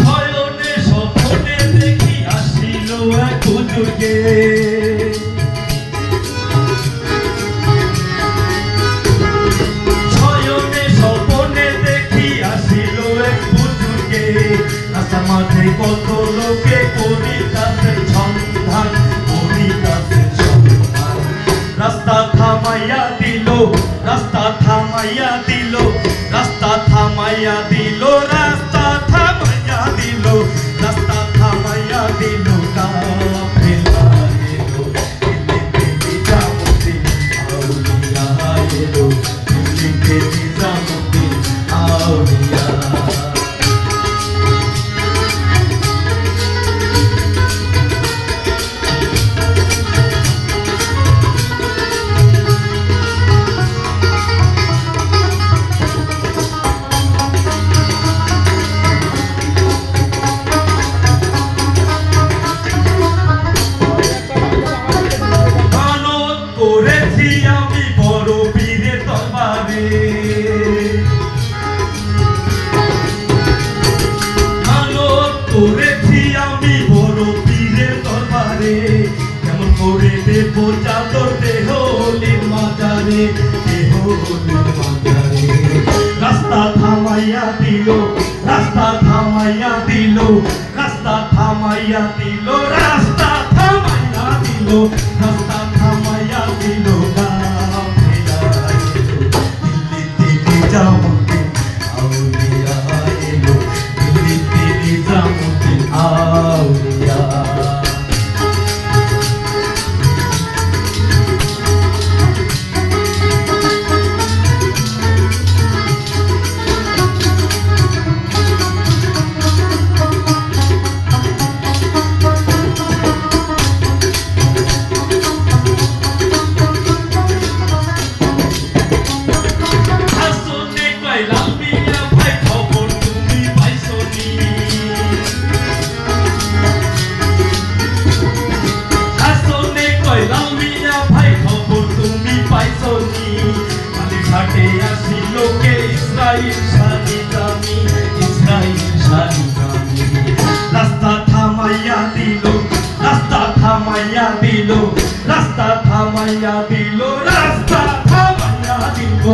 নয়নে স্বপ্নে দেখি আসিল এক হুজুরকে, নয়নে স্বপ্নে দেখি আসিল এক হুজুরকে। রাস্তার মাঝে কত লোকে করিতাছে সন্ধান, করিতাছে সন্ধান। রাস্তা থামাইয়া দিল, রাস্তা থামাইয়া দিল, রাস্তা থামাইয়া দিল, রাস্তা থামাইয়া দিল, রাস্তা থামাইয়া দিল। কাফেলা এলো দিল্লিতে নিজামুদ্দিন আউলিয়া এলো, দিল্লিতে নিজামুদ্দিন আউলিয়া। আমি বড় পীরের দরবারে, মানত করেছি আমি বড় পীরের দরবারে। কেমন করে দেব চাদর দেহলির মাজারে, দেহলির মাজারে। রাস্তা থামাইয়া দিল, রাস্তা থামাইয়া দিল, রাস্তা থামাইয়া দিল, রাস্তা থামাইয়া দিল, রাস্তা থামাইয়া দিল। নিজামুদ্দিন আউলিয়া এলো, দিল্লিতে নিজামুদ্দিন আউলিয়া। ঘাটে আসি লোকে ইসরাইল শানি দামি, ইসরাইল শানি দামি। রাস্তা থামাইয়া দিল, রাস্তা থামাইয়া দিল, রাস্তা থামাইয়া দিল, রাস্তা থামাইয়া দিল।